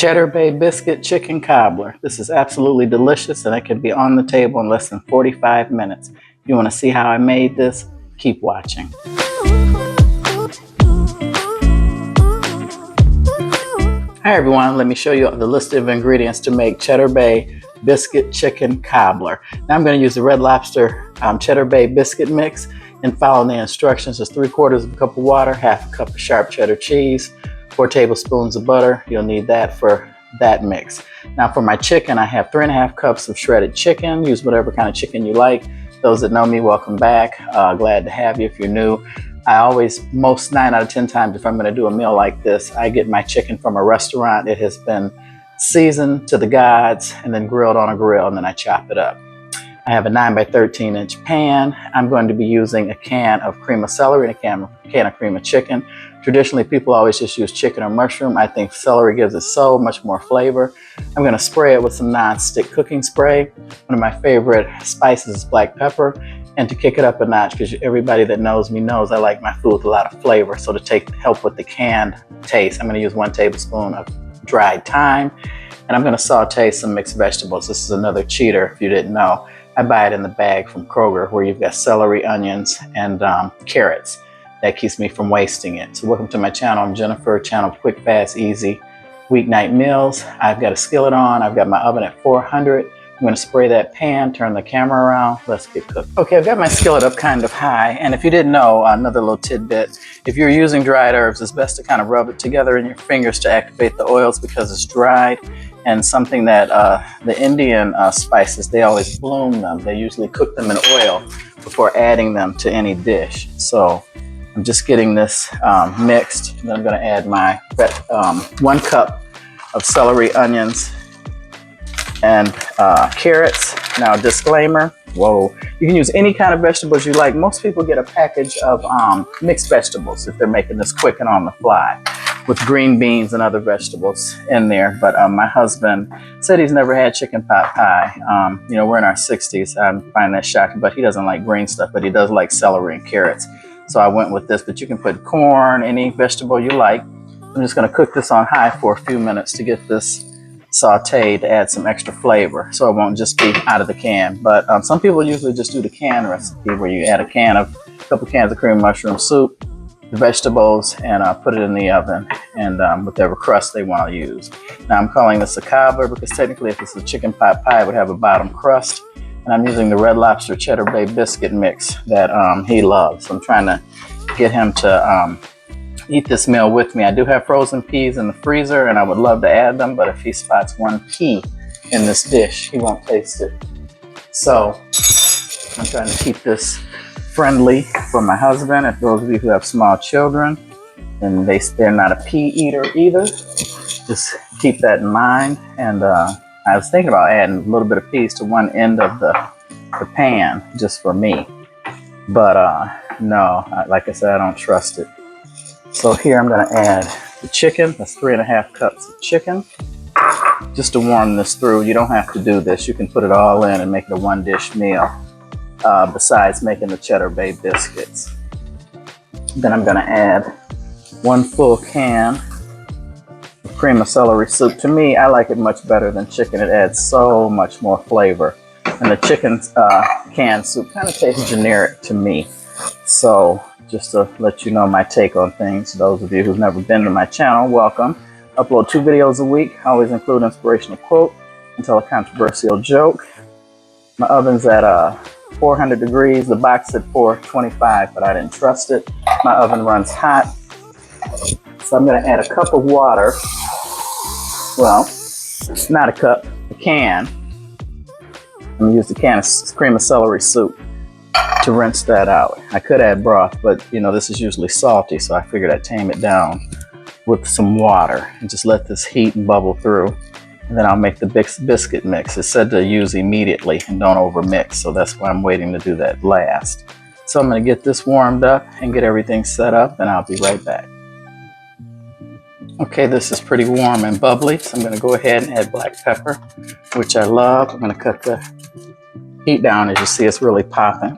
Cheddar Bay Biscuit Chicken Cobbler. This is absolutely delicious and it can be on the table in less than 45 minutes. If you want to see how I made this, keep watching. Hi everyone, let me show you the list of ingredients to make Cheddar Bay Biscuit Chicken Cobbler. Now I'm going to use the Red Lobster Cheddar Bay Biscuit mix and follow the instructions. It's 3/4 cup of water, 1/2 cup of sharp cheddar cheese, 4 tablespoons of butter. You'll need that for that mix. Now for my chicken, I have 3.5 cups of shredded chicken. Use whatever kind of chicken you like. Those that know me, welcome back. Glad to have you if you're new. I always, most 9 out of 10 times, if I'm going to do a meal like this, I get my chicken from a restaurant. It has been seasoned to the gods and then grilled on a grill, and then I chop it up. I have a 9 by 13 inch pan. I'm going to be using a can of cream of celery and a can of cream of chicken. Traditionally, people always just use chicken or mushroom. I think celery gives it so much more flavor. I'm going to spray it with some non-stick cooking spray. One of my favorite spices is black pepper. And to kick it up a notch, because everybody that knows me knows I like my food with a lot of flavor. So to help with the canned taste, I'm going to use 1 tablespoon of dried thyme. And I'm going to saute some mixed vegetables. This is another cheater if you didn't know. I buy it in the bag from Kroger where you've got celery, onions, and carrots. That keeps me from wasting it. So welcome to my channel. I'm Jennifer, channel Quick, Fast, Easy Weeknight Meals. I've got a skillet on. I've got my oven at 400. I'm going to spray that pan, turn the camera around. Let's get cooked. Okay, I've got my skillet up kind of high. And if you didn't know, another little tidbit, if you're using dried herbs, it's best to kind of rub it together in your fingers to activate the oils because it's dried. And something that the Indian spices, they always bloom them. They usually cook them in oil before adding them to any dish. So I'm just getting this mixed. And then I'm going to add my 1 cup of celery, onions, and carrots. Now, disclaimer, you can use any kind of vegetables you like. Most people get a package of mixed vegetables if they're making this quick and on the fly, with green beans and other vegetables in there. But my husband said he's never had chicken pot pie. You know, we're in our 60s. I find that shocking, but he doesn't like green stuff, but he does like celery and carrots. So I went with this, but you can put corn, any vegetable you like. I'm just gonna cook this on high for a few minutes to get this sauteed to add some extra flavor, so it won't just be out of the can. But some people usually just do the can recipe where you add a couple cans of cream mushroom soup, the vegetables, and put it in the oven and whatever crust they want to use. Now I'm calling this a cobbler because technically if it's a chicken pot pie, it would have a bottom crust. And I'm using the Red Lobster Cheddar Bay Biscuit mix that he loves. So I'm trying to get him to eat this meal with me. I do have frozen peas in the freezer and I would love to add them, but if he spots 1 pea in this dish, he won't taste it. So I'm trying to keep this friendly for my husband. If those of you who have small children and they're not a pea eater either, just keep that in mind. And I was thinking about adding a little bit of peas to one end of the pan just for me. But no, like I said, I don't trust it. So here I'm going to add the chicken. That's 3.5 cups of chicken. Just to warm this through. You don't have to do this. You can put it all in and make it a 1-dish meal besides making the Cheddar Bay biscuits. Then I'm going to add 1 full can of cream of celery soup. To me, I like it much better than chicken. It adds so much more flavor. And the chicken canned soup kind of tastes generic to me. So just to let you know my take on things, those of you who've never been to my channel, welcome. Upload 2 videos a week. I always include an inspirational quote and tell a controversial joke. My oven's at 400 degrees. The box at 425, but I didn't trust it. My oven runs hot. So I'm going to add a cup of water. Well, not a cup, a can. I'm going to use the can of cream of celery soup to rinse that out. I could add broth, but you know, this is usually salty, so I figured I'd tame it down with some water and just let this heat and bubble through. And then I'll make the biscuit mix. It's said to use immediately and don't over mix, so that's why I'm waiting to do that last. So I'm going to get this warmed up and get everything set up, and I'll be right back. Okay, this is pretty warm and bubbly, so I'm going to go ahead and add black pepper, which I love. I'm going to cut the heat down. As you see, it's really popping.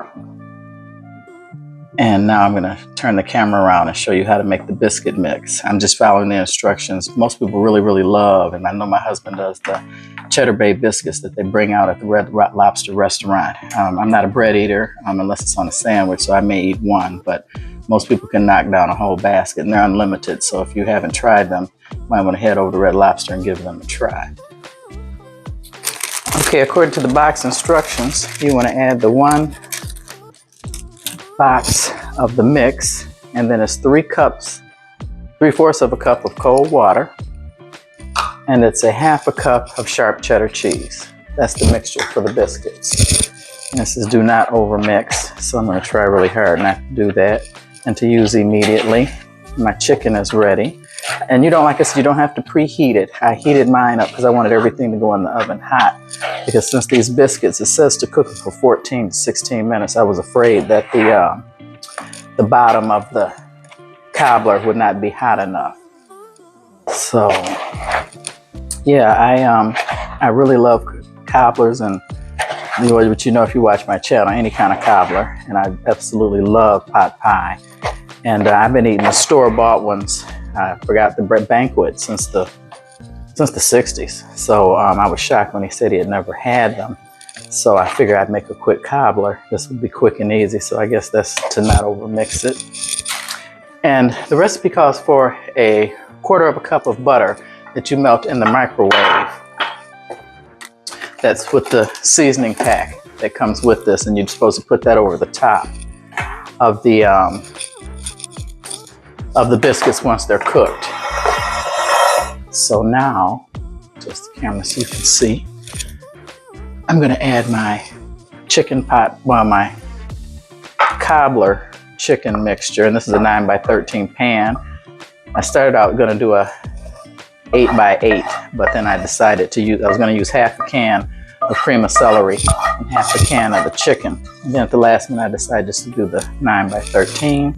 And now I'm gonna turn the camera around and show you how to make the biscuit mix. I'm just following the instructions. Most people really, really love, and I know my husband does, the Cheddar Bay biscuits that they bring out at the Red Lobster restaurant. I'm not a bread eater unless it's on a sandwich, so I may eat one, but most people can knock down a whole basket and they're unlimited. So if you haven't tried them, you might wanna head over to Red Lobster and give them a try. Okay, according to the box instructions, you wanna add the 1 box of the mix, and then it's 3/4 of a cup of cold water, and it's a 1/2 cup of sharp cheddar cheese. That's the mixture for the biscuits. And this is do not over mix, so I'm going to try really hard not to do that and to use immediately. My chicken is ready, and you don't, like I said, you don't have to preheat it. I heated mine up because I wanted everything to go in the oven hot, because since these biscuits, it says to cook them for 14 to 16 minutes, I was afraid that the bottom of the cobbler would not be hot enough. So yeah, I really love cobblers, and but you know, if you watch my channel, any kind of cobbler, and I absolutely love pot pie. And I've been eating the store-bought ones. I forgot the bread banquet since the 60s. So I was shocked when he said he had never had them. So I figured I'd make a quick cobbler. This would be quick and easy. So I guess that's to not over mix it. And the recipe calls for a 1/4 cup of butter that you melt in the microwave. That's with the seasoning pack that comes with this, and you're supposed to put that over the top of the biscuits once they're cooked. So now, just the camera so you can see, I'm gonna add my chicken pot, well, my cobbler chicken mixture, and this is a 9x13 pan. I started out gonna do a 8x8, but then I decided to use, I was gonna use 1/2 can of cream of celery and 1/2 can of the chicken. And then at the last minute, I decided just to do the 9x13.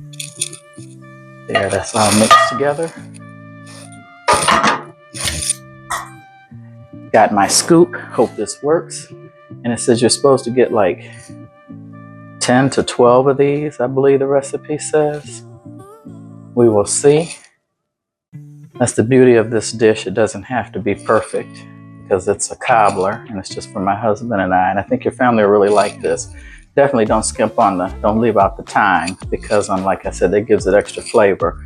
There, that's all mixed together. Got my scoop, hope this works. And it says you're supposed to get like 10 to 12 of these, I believe the recipe says. We will see. That's the beauty of this dish. It doesn't have to be perfect because it's a cobbler and it's just for my husband and I. And I think your family will really like this. Definitely don't skimp on don't leave out the thyme, because like I said, that gives it extra flavor.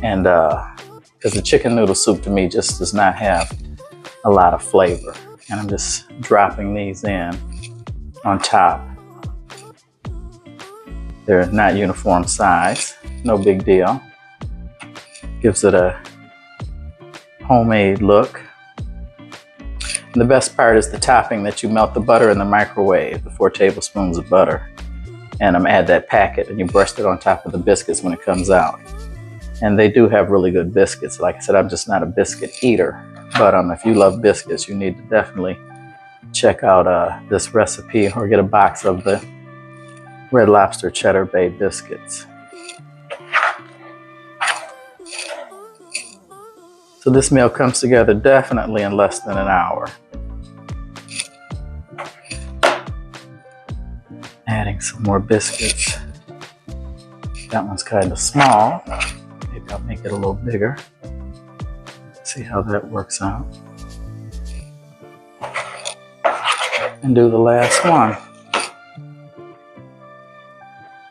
And because the chicken noodle soup to me just does not have a lot of flavor. And I'm just dropping these in on top. They're not uniform size, no big deal. Gives it a homemade look. And the best part is the topping that you melt the butter in the microwave, the 4 tablespoons of butter. And add that packet and you brush it on top of the biscuits when it comes out. And they do have really good biscuits. Like I said, I'm just not a biscuit eater. But if you love biscuits, you need to definitely check out this recipe or get a box of the Red Lobster Cheddar Bay biscuits. So this meal comes together definitely in less than an hour. Adding some more biscuits. That one's kind of small. Maybe I'll make it a little bigger. See how that works out. And do the last one.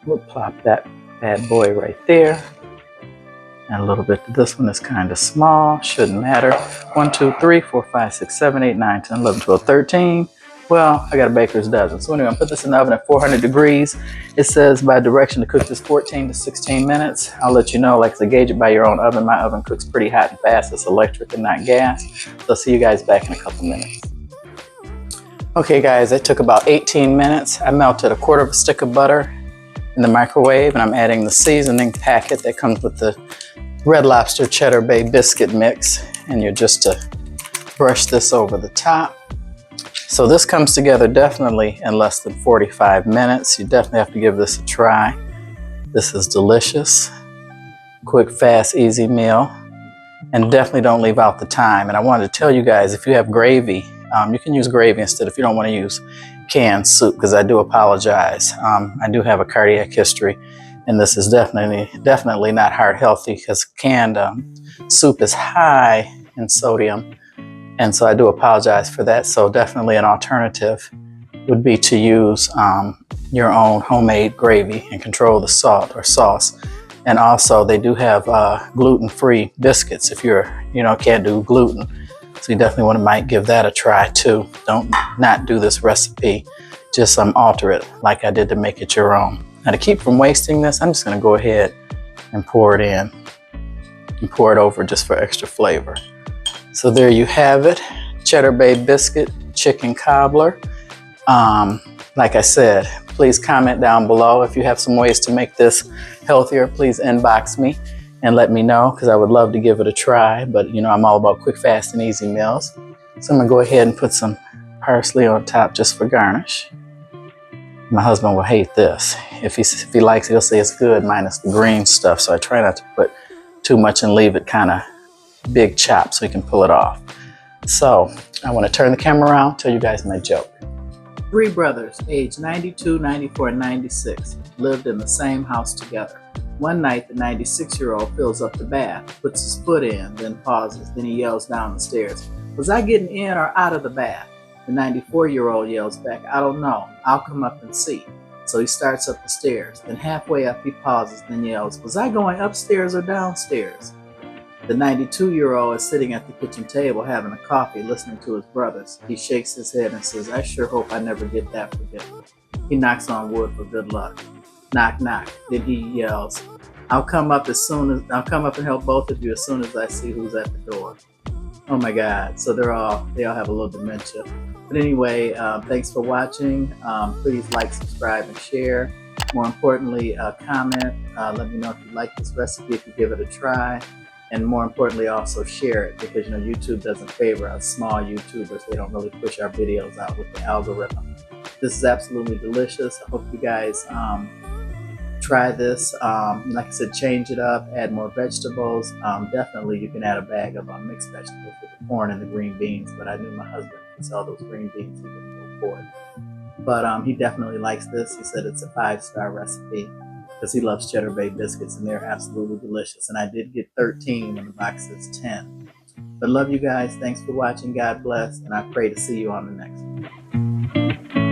We'll plop that bad boy right there. And a little bit, this one is kind of small, shouldn't matter. 1, 2, 3, 4, 5, 6, 7, 8, 9, 10, 11, 12, 13. Well, I got a baker's dozen. So anyway, I'm put this in the oven at 400 degrees. It says by direction to cook this 14 to 16 minutes. I'll let you know, like, to gauge it by your own oven. My oven cooks pretty hot and fast. It's electric and not gas. So I'll see you guys back in a couple minutes. Okay guys, it took about 18 minutes. I melted 1/4 stick of butter in the microwave, and I'm adding the seasoning packet that comes with the Red Lobster Cheddar Bay biscuit mix. And you're just to brush this over the top. So this comes together definitely in less than 45 minutes. You definitely have to give this a try. This is delicious. Quick, fast, easy meal. And definitely don't leave out the thyme. And I wanted to tell you guys, if you have gravy, you can use gravy instead if you don't want to use canned soup, because I do apologize. I do have a cardiac history, And this is definitely not heart healthy because canned soup is high in sodium. And so I do apologize for that. So definitely an alternative would be to use your own homemade gravy and control the salt or sauce. And also they do have gluten-free biscuits if can't do gluten. So you definitely might give that a try too. Don't not do this recipe, just alter it like I did to make it your own. Now to keep from wasting this, I'm just gonna go ahead and pour it in and pour it over just for extra flavor. So there you have it, Cheddar Bay Biscuit Chicken Cobbler. Like I said, please comment down below if you have some ways to make this healthier. Please inbox me and let me know because I would love to give it a try. But I'm all about quick, fast, and easy meals. So I'm gonna go ahead and put some parsley on top just for garnish. My husband will hate this. If he likes it, he'll say it's good minus the green stuff. So I try not to put too much and leave it kind of big chop so he can pull it off. So I want to turn the camera around, tell you guys my joke. 3 brothers, aged 92, 94, and 96, lived in the same house together. One night, the 96-year-old fills up the bath, puts his foot in, then pauses. Then he yells down the stairs, "Was I getting in or out of the bath?" The 94-year-old yells back, "I don't know. I'll come up and see." So he starts up the stairs. Then halfway up, he pauses, then yells, "Was I going upstairs or downstairs?" The 92-year-old is sitting at the kitchen table having a coffee, listening to his brothers. He shakes his head and says, "I sure hope I never get that forgiven." He knocks on wood for good luck. Knock, knock. Then he yells, I'll come up and help both of you as soon as I see who's at the door." Oh my God. So they all have a little dementia. But anyway, thanks for watching. Please like, subscribe, and share. More importantly, comment. Let me know if you like this recipe, if you give it a try. And more importantly, also share it because YouTube doesn't favor us small YouTubers. They don't really push our videos out with the algorithm. This is absolutely delicious. I hope you guys try this. Like I said, change it up, add more vegetables. Definitely you can add a bag of mixed vegetables with the corn and the green beans, but I knew my husband could sell those green beans, he wouldn't go for it. But he definitely likes this. He said it's a 5-star recipe because he loves Cheddar Bay biscuits and they're absolutely delicious. And I did get 13 and the box says 10. But love you guys. Thanks for watching. God bless. And I pray to see you on the next one.